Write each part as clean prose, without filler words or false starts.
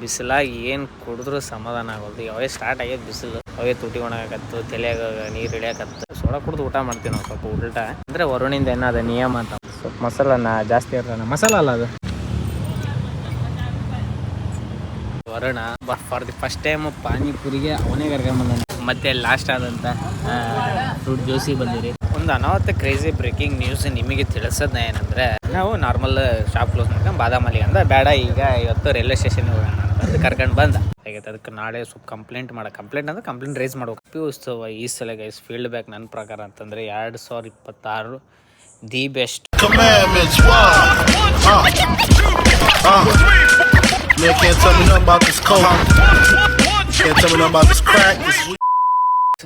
ಬಿಸಿಲಾಗಿ ಏನು ಕುಡಿದ್ರೂ ಸಮಾಧಾನ ಆಗೋದು. ಯಾವೇ ಸ್ಟಾರ್ಟ್ ಆಗ್ಯದ ಬಿಸಿಲು, ಅವೇ ತುಟಿ ಒಣಗಾಕತ್ತು, ತಲೆಯಾಗ ನೀರು ಇಳಿಯಾಕತ್ತು. ಸೋಡಾ ಕುಡ್ದು ಊಟ ಮಾಡ್ತೀವಿ ನಾವು ಸ್ವಲ್ಪ ಉಲ್ಟ. ಅಂದರೆ ವರುಣಿಂದ ಏನದ ನಿಯಮ ಅಂತ. ಸ್ವಲ್ಪ ಮಸಾಲನ ಜಾಸ್ತಿ ಇರೋಣ, ಮಸಾಲ ಅಲ್ಲ ಅದು Varun for the first time ಪಾನಿಪುರಿಗೆ ಅವನೇ ಕರ್ಕೊಂಬಂದ. ಮತ್ತೆ ಲಾಸ್ಟ್ ಆದಂತ ಫ್ರೂಟ್ ಜ್ಯೂಸಿ ಬಂದಿರಿ. ಒಂದು ಅನಾಹುತ ಕ್ರೇಜಿ ಬ್ರೇಕಿಂಗ್ ನ್ಯೂಸ್ ನಿಮಗೆ ತಿಳಿಸೋದ ಏನಂದ್ರೆ, ನಾವು ನಾರ್ಮಲ್ ಶಾಪ್ ಕ್ಲೋಸ್ ಮಾಡ್ಕೊಂಡು ಬಾದಾಮಲ್ಲಿಗೆ ಅಂದ್ರೆ ಬೇಡ, ಈಗ ಇವತ್ತು ರೈಲ್ವೆ ಸ್ಟೇಷನ್ ಹೋಗೋಣ ಅಂತಂದು ಕರ್ಕೊಂಡು ಬಂದ. ಹೇಗೈತೆ ಅದಕ್ಕೆ ನಾಳೆ ಸ್ವಲ್ಪ ಕಂಪ್ಲೇಂಟ್ ಅಂದ್ರೆ ಕಂಪ್ಲೇಂಟ್ ರೈಸ್ ಮಾಡ್ಬೇಕು. ಪಿ ಉತ್ಸವ ಈ ಸಲ ಗೈಸ್ ಫೀಲ್ಡ್ ಬ್ಯಾಕ್ ನನ್ನ ಪ್ರಕಾರ ಅಂತಂದ್ರೆ 2026 ದಿ ಬೆಸ್ಟ್.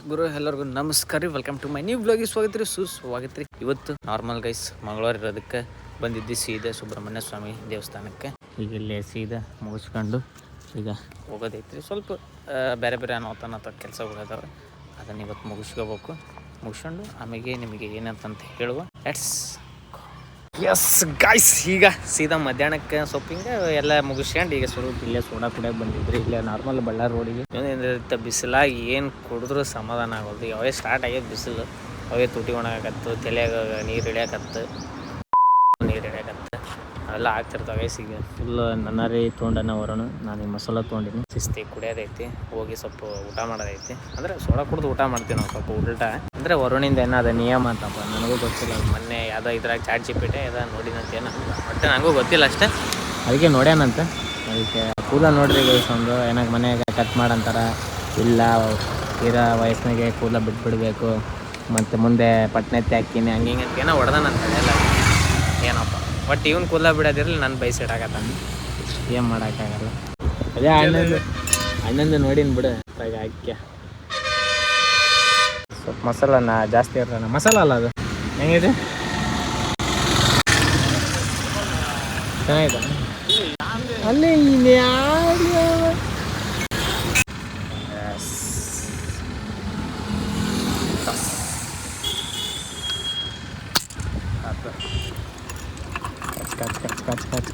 ಗುರು ಎಲ್ಲರಿಗೂ ನಮಸ್ಕಾರ, welcome to my new blog. ಸ್ವಾಗತ ರೀ. ಇವತ್ತು ನಾರ್ಮಲ್ ಗೈಸ್ ಮಂಗಳವಾರ ಇರೋದಕ್ಕೆ ಬಂದಿದ್ದು ಸೀದಾ ಸುಬ್ರಹ್ಮಣ್ಯ ಸ್ವಾಮಿ ದೇವಸ್ಥಾನಕ್ಕೆ. ಈಗ ಇಲ್ಲಿ ಸೀದಾ ಮುಗಿಸ್ಕೊಂಡು ಈಗ ಹೋಗೋದೈತ್ರಿ. ಸ್ವಲ್ಪ ಬೇರೆ ಬೇರೆ ಅನಾಹುತ ಕೆಲಸಗಳಿದಾವೆ, ಅದನ್ನು ಇವತ್ತು ಮುಗಿಸ್ಕೋಬೇಕು. ಮುಗಿಸ್ಕೊಂಡು ಆಮೇಲೆ ನಿಮಗೆ ಏನಂತಂತ ಹೇಳುವ. ಎಸ್ ಗಾಯ್ಸ್, ಈಗ ಸೀದಾ ಮಧ್ಯಾಹ್ನಕ್ಕೆ ಸ್ವಲ್ಪ ಹಿಂಗೆ ಎಲ್ಲ ಮುಗಿಸ್ಕೊಂಡು ಈಗ ಸ್ವಲ್ಪ ಇಲ್ಲೇ ಸೋಡಾ ಕುಡಿಯೋಕೆ ಬಂದಿದ್ರಿ. ಇಲ್ಲೇ ನಾರ್ಮಲ್ ಬಳ್ಳಾರಿ ರೋಡಿಗೆ ಬಿಸಿಲಾಗಿ ಏನು ಕುಡಿದ್ರೂ ಸಮಾಧಾನ ಆಗೋದು. ಯಾವೇ ಸ್ಟಾರ್ಟ್ ಆಗ್ಯದ ಬಿಸಿಲು, ಅವೇ ತುಟಿ ಒಣಗಾಕತ್ತು, ತಲೆಯಾಗ ನೀರು ಇಳಿಯಾಕತ್ತು, ಅವೆಲ್ಲ ಆಗ್ತಿರ್ತಾವೆ. ಈಗ ಫುಲ್ ನನ್ನಾರಿ ತೊಗೊಂಡನ ವರುಣ, ನಾನು ಈ ಮಸಾಲ ತೊಗೊಂಡಿನಿ. ಶಿಸ್ತಿ ಕುಡಿಯೋದೈತಿ, ಹೋಗಿ ಸ್ವಲ್ಪ ಊಟ ಮಾಡೋದೈತಿ. ಅಂದರೆ ಸೋಡಾ ಕುಡ್ದು ಊಟ ಮಾಡ್ತೀವಿ ನಾವು ಸ್ವಲ್ಪ ಉಲ್ಟ. ಅಂದರೆ ವರುಣಿಂದ ಏನದ ನಿಯಮ ಅಂತಪ್ಪ, ನನಗೂ ಗೊತ್ತಿಲ್ಲ. ಮೊನ್ನೆ ಯಾವುದೋ ಇದ್ರಾಗ ಚಾಟ್ ಜಿಪಿಟಿ ಯಾವುದೋ ನೋಡಿದಂತ ಏನೋ, ಬಟ್ ನನಗೂ ಗೊತ್ತಿಲ್ಲ ಅಷ್ಟೇ. ಅದಕ್ಕೆ ನೋಡ್ಯಾನಂತ. ಅದಕ್ಕೆ ಕೂದ ನೋಡ್ರಿ ಗೈಸ್, ಒಂದು ಏನಾಗ ಮನೆಯಾಗ ಕಟ್ ಮಾಡಂತಾರ, ಇಲ್ಲ ತೀರಾ ವಯಸ್ಸಿನಾಗೆ ಕೂದ ಬಿಟ್ಬಿಡ್ಬೇಕು, ಮತ್ತು ಮುಂದೆ ಪಟ್ನೆತ್ತಿ ಹಾಕಿನಿ ಹಂಗೆ ಹಿಂಗೆ ಅಂತ ಏನೋ ಹೊಡೆದಾನಂತ ಎಲ್ಲ. ಏನಪ್ಪ ಬಟ್ ಇವನು ಕೂದಲ ಬಿಡೋದಿರಲಿ, ನನ್ನ ಬೈಸಿಡಾಕತ್ತ, ಏನು ಮಾಡೋಕ್ಕಾಗಲ್ಲ. ಅದೇ ಅಣ್ಣಂದು ನೋಡಿನ ಬಿಡು ಹಾಕ್ಯ. ಸ್ವಲ್ಪ ಮಸಾಲನ ಜಾಸ್ತಿ ಇರೋಣ, ಮಸಾಲ ಅಲ್ಲ ಅದು ಹೆಂಗಿದೆ, ಚೆನ್ನಾಗಿದೆ ಅಲ್ಲೇ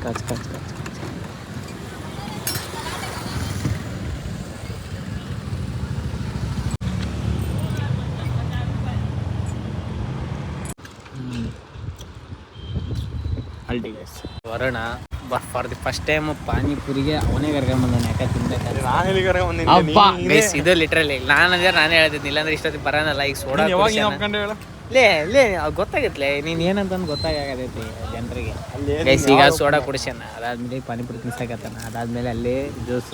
ಕಚ್ ಅಲ್ಟಿ guys. Varun for the first time ಪಾನಿಪುರಿಗೆ ಅವನೇ ಕರ್ಕೊಂಬಂದ. ಯಾಕೆ ತಿನ್ಬೇಕು ಇದು ಲಿಟ್ರಲಿ ನಾನೇ ಹೇಳ್ತಿದ್ನಿ, ಇಲ್ಲಾಂದ್ರೆ ಇಷ್ಟೊತ್ತಿಗೆ ಬರೋನಲ್ಲ. ಈಗ ಸೋಡಾ ಲೇ ಗೊತ್ತಾಗತ್ಲೆ ನೀನ್ ಏನಂತಂದು ಗೊತ್ತಾಗತೈತಿ ಜನರಿಗೆ. ಈಗ ಸೋಡಾ ಕುಡಿಸ್ಯಾನ, ಅದಾದ್ಮೇಲೆ ಪಾನಿಪುರಿ ತಿನ್ಸಕತ್ತಾನ, ಅದಾದ್ಮೇಲೆ ಅಲ್ಲಿ ಜ್ಯೂಸ್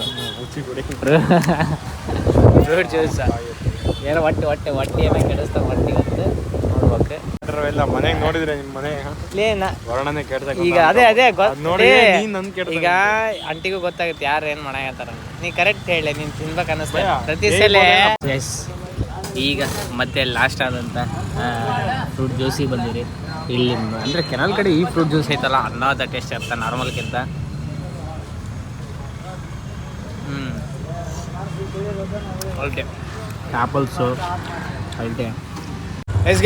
ಫ್ರೂಟ್ ಜ್ಯೂಸ್ ಏನೋ ಹೊಟ್ಟೆ ಏನೋ ಕೆಡಿಸ್ತಾವ. ಹೊಟ್ಟೆ ಅಂತ ನೋಡ್ಬೇಕು. ಮನೆಗೆ ನೋಡಿದ್ರೆ ನಿಮ್ಮ ಮನೆ ಈಗ ಅದೇ ಈಗ ಅಂಟಿಗೂ ಗೊತ್ತಾಗುತ್ತೆ ಯಾರು ಏನ್ ಮಾಡಾಕತ್ತಾರ. ನೀ ಕರೆಕ್ಟ್ ಹೇಳಿ, ನೀನ್ ತಿನ್ಬೇಕು ಅನ್ನಿಸ್ತಾ ಪ್ರತಿ ಸಲ. ಈಗ ಮತ್ತೆ ಲಾಸ್ಟ್ ಆದಂತ ಫ್ರೂಟ್ ಜ್ಯೂಸಿಗೆ ಬಂದಿರಿ. ಇಲ್ಲಿ ಅಂದರೆ ಕೆನಲ್ ಕಡೆ ಈ ಫ್ರೂಟ್ ಜ್ಯೂಸ್ ಐತಲ್ಲ, ಅನ್ನೋದ ಟೇಸ್ಟ್ ಇರ್ತ ನಾರ್ಮಲ್ಗಿಂತ. ಅಲ್ಟೆ ಆ್ಯಪಲ್ಸು ಅಲ್ಟೆ.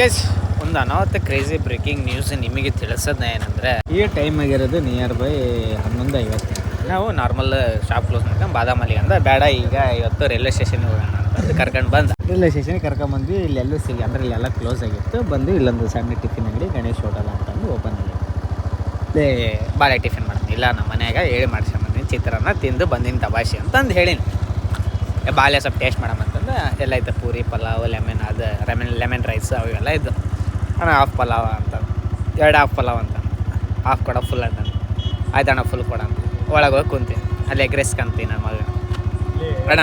ಗೈಸ್ ಒಂದು ಅನಾಹುತ ಕ್ರೇಜಿ ಬ್ರೇಕಿಂಗ್ ನ್ಯೂಸ್ ನಿಮಗೆ ತಿಳಿಸೋದ ಏನಂದರೆ, ಈ ಟೈಮ್ ಆಗಿರೋದು ನಿಯರ್ ಬೈ 11:50. ನಾವು ನಾರ್ಮಲ್ ಶಾಪ್ ಕ್ಲೋಸ್ ಮಾಡ್ಕೊಂಡು ಬಾದಾಮಲ್ಲಿಗೆ ಅಂದ್ರೆ ಬೇಡ, ಈಗ ಇವತ್ತು ರೈಲ್ವೆ ಸ್ಟೇಷನ್ ಹೋಗೋಣ ಅಂತಂದು ಕರ್ಕೊಂಡು ಬಂದ. ರೈಲ್ವೆ ಸ್ಟೇಷನ್ಗೆ ಕರ್ಕೊಂಡ್ಬಂದ್ವಿ. ಇಲ್ಲೆಲ್ಲೂ ಅಂದರೆ ಇಲ್ಲೆಲ್ಲ ಕ್ಲೋಸ್ ಆಗಿತ್ತು. ಬಂದು ಇಲ್ಲೊಂದು ಸಣ್ಣ ಟಿಫಿನ್ ಅಂಗಡಿ ಗಣೇಶ್ ಹೋಟೆಲ್ ಅಂತಂದು ಓಪನ್ ಆಗಿದೆ. ಬಾಳೆ ಟಿಫಿನ್ ಮಾಡ್ತೀನಿ, ಇಲ್ಲ ನಮ್ಮ ಮನ್ಯಾಗ ಹೇಳಿ ಮಾಡಿಸ್ಕೊಂಬಂದಿನಿ, ಚಿತ್ರಾನ್ನ ತಿಂದು ಬಂದಿನಿ ತಬಾಷೆ ಅಂತಂದು ಹೇಳಿನಿ. ಬಾಳೆ ಸ್ವಲ್ಪ ಟೇಸ್ಟ್ ಮಾಡಮಂತಂದು ಎಲ್ಲ ಇತ್ತು. ಪೂರಿ, ಪಲಾವ್, ಲೆಮನ್ ರೈಸ್ ಅವೆಲ್ಲ ಇದ್ದು. ಅಣ್ಣ ಹಾಫ್ ಪಲಾವ್ ಅಂತ, 2 ಹಾಫ್ ಪಲಾವ್ ಅಂತ, ಹಾಫ್ ಕೊಡ ಫುಲ್ ಅಂತ. ಆಯ್ತಣ್ಣ ಫುಲ್ ಕೊಡ ಅಂತ ಒಳಗೆ ಹೋಗಿ ಕುಂತೀನಿ. ಅಲ್ಲಿ ಎಗ್ರೆಸ್ಕಂತೀನಿ ನನ್ನ ಮಗ. ಅಣ್ಣ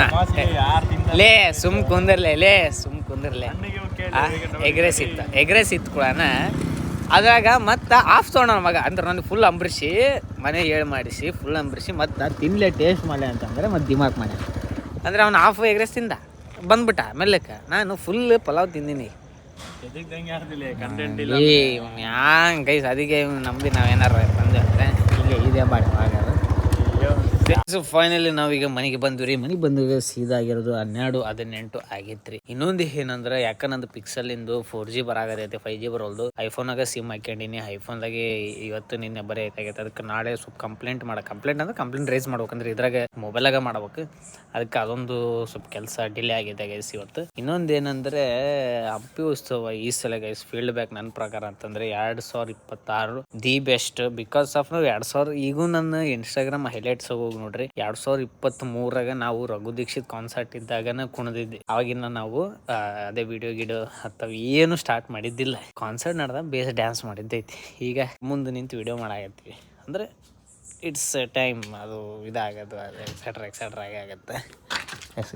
ಸುಮ್ ಕುಂದಿರ್ಲೆ ಎಗ್ರೆಸ್ ಇತ್ತು ಕೊಡೋಣ. ಅದ್ರಾಗ ಮತ್ತು ಆಫ್ ತೊಗೊಂಡ ಮಗ ಅಂದ್ರೆ ನನಗೆ ಫುಲ್ ಅಂಬ್ರಿಸಿ ಮನೆ ಹೇಳಿ ಮಾಡಿಸಿ ಫುಲ್ ಅಂಬ್ರಿಸಿ ಮತ್ತು ತಿನ್ಲೆ ಟೇಸ್ಟ್ ಮಾಡಲಿ ಅಂತಂದರೆ ಮತ್ತು ದಿಮಾಕ್ ಮಾಡಿ ಅಂದರೆ ಅವ್ನು ಹಾಫ್ ಎಗ್ರೆಸ್ ತಿಂದ ಬಂದ್ಬಿಟ್ಟ ಮೆಲ್ಲಕ್ಕೆ. ನಾನು ಫುಲ್ ಪಲಾವ್ ತಿಂದೀನಿ. ಗೈಸ್ ಅದಕ್ಕೆ ನಂಬಿ ನಾವೇನಾರು ಬಂದು ಅಂದರೆ ಹೀಗೆ ಇದೆ ಬಾಡಿ ಆಗಲ್ಲ. ಸೊ ಫೈನಲಿ ನಾವೀಗ ಮನೆಗೆ ಬಂದ್ವಿ. ಮನೆಗೆ ಬಂದಾಗ ಸೀದಾ ಆಗಿರೋದು 12-18 ಆಗೈತ್ರಿ. ಇನ್ನೊಂದು ಏನಂದ್ರೆ ಯಾಕ ನಂದು ಪಿಕ್ಸಲ್ ಇಂದು 4G ಬರಾಗೈತೆ, 5G ಬರೋಲ್ದು. ಐಫೋನಾಗ ಸಿಮ್ ಹಾಕೊಂಡಿನಿ. ಐಫೋನ್ದಾಗೆ ಇವತ್ತು ನಿನ್ನೆ ಬರೀ ಐತಾಗೈತೆ. ಅದಕ್ಕೆ ನಾಳೆ ಸ್ವಲ್ಪ ಕಂಪ್ಲೇಂಟ್ ಅಂದ್ರೆ ಕಂಪ್ಲೇಂಟ್ ರೈಸ್ ಮಾಡ್ಬೇಕಂದ್ರೆ ಇದ್ರಾಗ ಮೊಬೈಲಾಗ ಮಾಡ್ಬೇಕು. ಅದಕ್ಕೆ ಅದೊಂದು ಸ್ವಲ್ಪ ಕೆಲಸ ಡಿಲೇ ಆಗಿದೆ ಗೈಸ್ ಇವತ್ತು. ಇನ್ನೊಂದು ಏನಂದ್ರೆ ಹಂಪಿ ಉತ್ಸವ ಈ ಸಲ ಗೈಸ್ ಫೀಲ್ಡ್ ಬ್ಯಾಕ್ ನನ್ನ ಪ್ರಕಾರ ಅಂತಂದ್ರೆ 2026 ದಿ ಬೆಸ್ಟ್. ಬಿಕಾಸ್ ಆಫ್ ನಾವು 2000 ಈಗೂ ನನ್ನ ಇನ್ಸ್ಟಾಗ್ರಾಮ್ ಹೈಲೈಟ್ಸ್ ಹೋಗಿ ನೋಡ್ರಿ. 2023 ನಾವು ರಘು ದೀಕ್ಷಿತ್ ಕಾನ್ಸರ್ಟ್ ಇದ್ದಾಗನ ಕುಣಿದಿದ್ದೆ. ಅವಾಗಿನ ನಾವು ಅದೇ ವಿಡಿಯೋ ಅಥವಾ ಏನು ಸ್ಟಾರ್ಟ್ ಮಾಡಿದ್ದಿಲ್ಲ. ಕಾನ್ಸರ್ಟ್ ನಡೆದ ಬೇಸ್ ಡ್ಯಾನ್ಸ್ ಮಾಡಿದ್ದೈತಿ. ಈಗ ಮುಂದೆ ನಿಂತು ವಿಡಿಯೋ ಮಾಡಾಕತ್ತೀವಿ ಅಂದ್ರೆ ಇಟ್ಸ್ ಟೈಮ್ ಅದು ಇದಾಗೋದು ಎಕ್ಸೆಟ್ರಾ ಆಗುತ್ತೆ.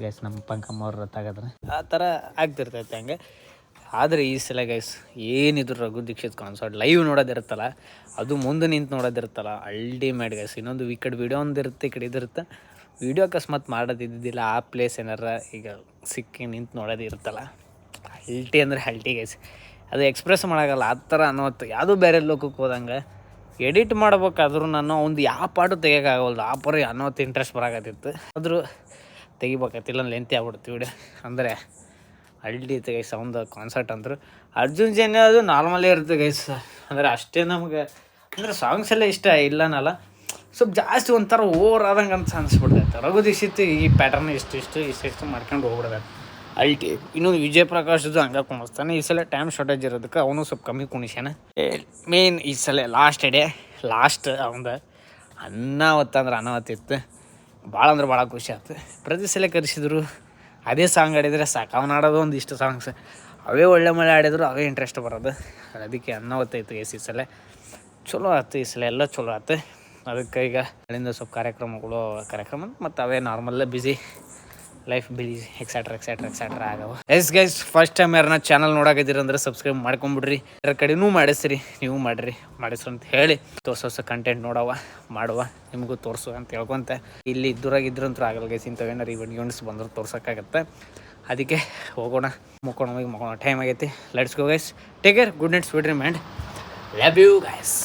ಗೈಸ್ ನಮ್ಮ ಪಂಕಮ್ಮ ಅವ್ರ ರತ್ತಾಗದ್ರೆ ಆ ಥರ ಆಗ್ತಿರ್ತೈತೆ ಹಂಗೆ. ಆದರೆ ಈ ಸಲ ಗೈಸ್ ಏನಿದ್ರು ರಘು ದೀಕ್ಷಿತ್ ಕಾನ್ಸರ್ಟ್ ಲೈವ್ ನೋಡೋದಿರುತ್ತಲ್ಲ, ಅದು ಮುಂದೆ ನಿಂತು ನೋಡೋದಿರುತ್ತಲ್ಲ, ಅಲ್ಟಿಮೇಟ್ ಗೈಸ್. ಇನ್ನೊಂದು ಈ ಕಡೆ ವಿಡಿಯೋ ಒಂದಿರುತ್ತೆ, ಈ ಕಡೆ ಇದಿರುತ್ತೆ. ವಿಡಿಯೋ ಅಕಸ್ಮಾತ್ ಮಾಡೋದಿದ್ದಿದ್ದಿಲ್ಲ, ಆ ಪ್ಲೇಸ್ ಏನಾರ ಈಗ ಸಿಕ್ಕಿ ನಿಂತು ನೋಡೋದು ಇರುತ್ತಲ್ಲ, ಹಲ್ಟಿ ಅಂದರೆ ಹಲ್ಟಿ ಗೈಸ್. ಅದು ಎಕ್ಸ್ಪ್ರೆಸ್ ಮಾಡೋಕ್ಕಲ್ಲ, ಆ ಥರ ಅನ್ನೋತ್ತು. ಯಾವುದೂ ಬೇರೆ ಲೋಕಕ್ಕೆ ಹೋದಂಗೆ ಎಡಿಟ್ ಮಾಡ್ಬೇಕಾದ್ರೂ ನಾನು ಒಂದು ಯಾವ ಪಾಟು ತೆಗಿಯೋಕ್ಕಾಗಲ್ದು. ಆ ಪರ ಅನ್ನೋತ್ತು ಇಂಟ್ರೆಸ್ಟ್ ಬರಾಕತ್ತಿತ್ತು. ಆದರೂ ತೆಗಿಬೇಕತ್ತಿಲ್ಲ ಲೆಂತಿ ಆಗ್ಬಿಡ್ತೀವಿ ವಿಡಿಯೋ ಅಂದರೆ ಅಲ್ಟಿ ಇತ್ತು ಗೈಸ್. ಒಂದು ಕಾನ್ಸರ್ಟ್ ಅಂದರು ಅರ್ಜುನ್ ಜನ್ಯ ಅದು ನಾರ್ಮಲೇ ಇರುತ್ತೆ ಗೈಸ್. ಅಂದರೆ ಅಷ್ಟೇ ನಮ್ಗೆ ಅಂದರೆ ಸಾಂಗ್ಸ್ ಎಲ್ಲ ಇಷ್ಟ ಇಲ್ಲನಲ್ಲ, ಸ್ವಲ್ಪ ಜಾಸ್ತಿ ಒಂಥರ ಓವರ್ ಆದಂಗೆ ಅಂತ ಅನಿಸ್ಬಿಡ್ತೈತೆ. ರಘು ದೀಕ್ಷಿತ್ ಈ ಪ್ಯಾಟರ್ನ್ ಇಷ್ಟು ಮಾಡ್ಕೊಂಡು ಹೋಗ್ಬಿಡ್ತೈತೆ ಅಲ್ಟಿ. ಇನ್ನೊಂದು ವಿಜಯ್ ಪ್ರಕಾಶ್ದು ಹಂಗೆ ಕುಣಿಸ್ತಾನೆ. ಈ ಸಲ ಟೈಮ್ ಶಾರ್ಟೇಜ್ ಇರೋದಕ್ಕೆ ಅವನು ಸ್ವಲ್ಪ ಕಮ್ಮಿ ಕುಣಿಸ್ಯಾನ. ಮೇನ್ ಈ ಸಲ ಲಾಸ್ಟ್ ಅವಂದು ಅನಾವತ್ತಿತ್ತು. ಭಾಳ ಅಂದ್ರೆ ಭಾಳ ಖುಷಿ ಆಯ್ತು. ಪ್ರತಿ ಸಲ ಕರೆಸಿದ್ರು ಅದೇ ಸಾಂಗ್ ಆಡಿದರೆ ಸಾಕು. ಅವನು ಆಡೋದು ಒಂದು ಇಷ್ಟು ಸಾಂಗ್ಸ್ ಅವೇ ಒಳ್ಳೆ ಮಳೆ ಆಡಿದ್ರು ಅವೇ ಇಂಟ್ರೆಸ್ಟ್ ಬರೋದು. ಅದಕ್ಕೆ ಅನಾವತ್ತೈತು ಈ ಸಲ ಚಲೋ ಆಯ್ತು. ಈ ಸಲ ಎಲ್ಲ ಚಲೋ ಆಯ್ತು. ಅದಕ್ಕೆ ಈಗ ಅಲ್ಲಿಂದ ಸ್ವಲ್ಪ ಕಾರ್ಯಕ್ರಮ ಮತ್ತು ಅವೇ ನಾರ್ಮಲ್ಲೇ ಬಿಸಿ ಲೈಫ್ ಬಿಸಿ ಎಕ್ಸೆಟ್ರಾ ಆಗವ. ಗೈಸ್ ಫಸ್ಟ್ ಟೈಮ್ ಯಾರನ್ನ ಚಾನಲ್ ನೋಡಾಕಿದ್ದೀರ ಅಂದ್ರೆ ಸಬ್ಸ್ಕ್ರೈಬ್ ಮಾಡ್ಕೊಂಬಿಡ್ರಿ. ಯಾರ ಕಡೆನೂ ಮಾಡಿಸ್ರಿ, ನೀವು ಮಾಡಿಸ್ರಿ ಅಂತ ಹೇಳಿ ತೋರ್ಸೋ ಕಂಟೆಂಟ್ ಮಾಡುವ ನಿಮಗೂ ತೋರಿಸು ಅಂತ ಹೇಳ್ಕೊಂತ ಇಲ್ಲಿ ಇದ್ದೂರಾಗಿದ್ರಂತೂ ಆಗಲ್ಲ ಗೈಸ್. ಇಂಥವೇನಾರು ಈವೆಂಟ್ಸ್ ಬಂದ್ರೆ ತೋರ್ಸೋಕ್ಕಾಗತ್ತೆ. ಅದಕ್ಕೆ ಹೋಗೋಣ, ಮುಕ್ಕೋಣ ಟೈಮ್ ಆಗೈತಿ. Let's go guys, take care, good night, sweet dream and love you guys.